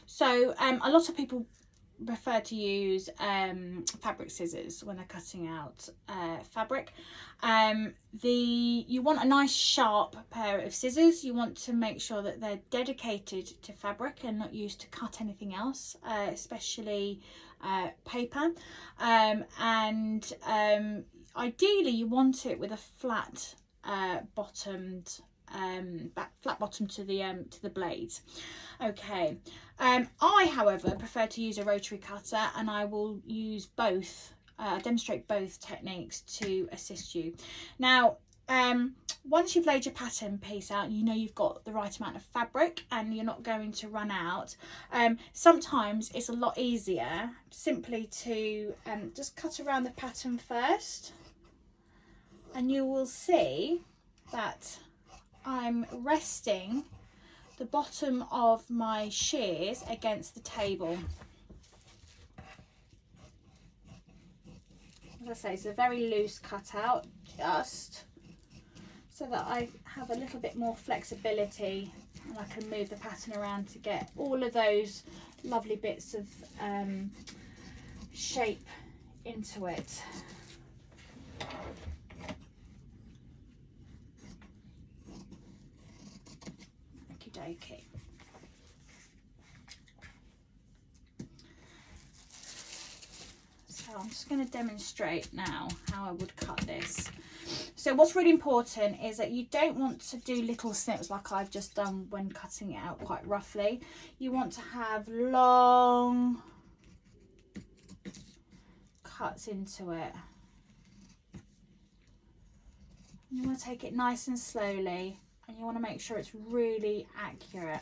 So a lot of people prefer to use fabric scissors when they're cutting out fabric. You want a nice sharp pair of scissors. You want to make sure that they're dedicated to fabric and not used to cut anything else, especially paper. Ideally you want it with a flat bottomed flat bottom to the blades. Okay, I however prefer to use a rotary cutter, and I will use both, demonstrate both techniques to assist you. Now once you've laid your pattern piece out, you know you've got the right amount of fabric and you're not going to run out. Sometimes it's a lot easier simply to just cut around the pattern first, and you will see that I'm resting the bottom of my shears against the table. As I say, it's a very loose cutout, just so that I have a little bit more flexibility and I can move the pattern around to get all of those lovely bits of shape into it. Okay. So I'm just going to demonstrate now how I would cut this. So what's really important is that you don't want to do little snips like I've just done when cutting it out quite roughly. You want to have long cuts into it. You want to take it nice and slowly, and you want to make sure it's really accurate.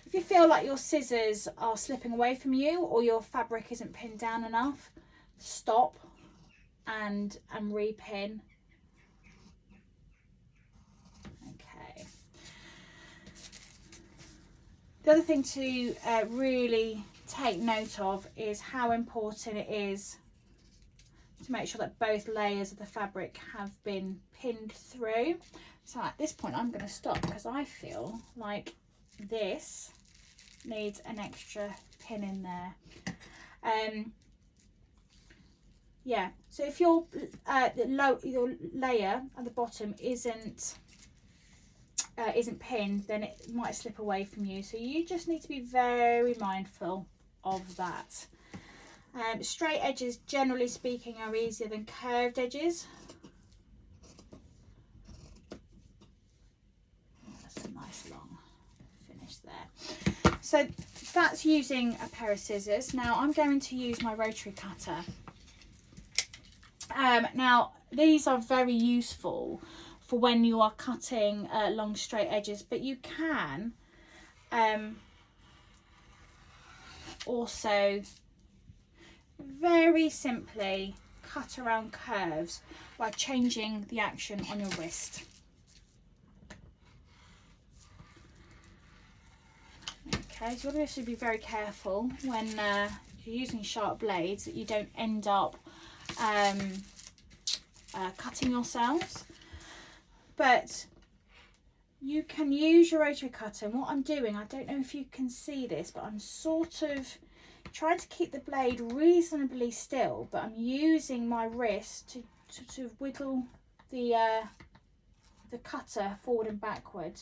If you feel like your scissors are slipping away from you or your fabric isn't pinned down enough, stop and repin. Okay. The other thing to really take note of is how important it is to make sure that both layers of the fabric have been pinned through. So at this point I'm going to stop because I feel like this needs an extra pin in there. Yeah, so if your layer at the bottom isn't pinned, then it might slip away from you. So you just need to be very mindful of that. Straight edges, generally speaking, are easier than curved edges. That's a nice long finish there. So that's using a pair of scissors. Now I'm going to use my rotary cutter. Now these are very useful for when you are cutting long straight edges, but you can also very simply cut around curves by changing the action on your wrist. Okay, so you should be very careful when you're using sharp blades that you don't end up cutting yourselves. But you can use your rotary cutter, and what I'm doing, I don't know if you can see this, but I'm sort of trying to keep the blade reasonably still, but I'm using my wrist to wiggle the cutter forward and backward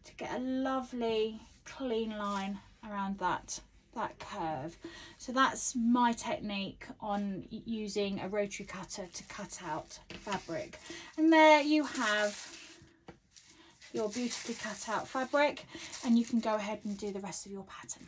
to get a lovely clean line around that curve. So that's my technique on using a rotary cutter to cut out fabric. And there you have your beautifully cut out fabric, and you can go ahead and do the rest of your pattern.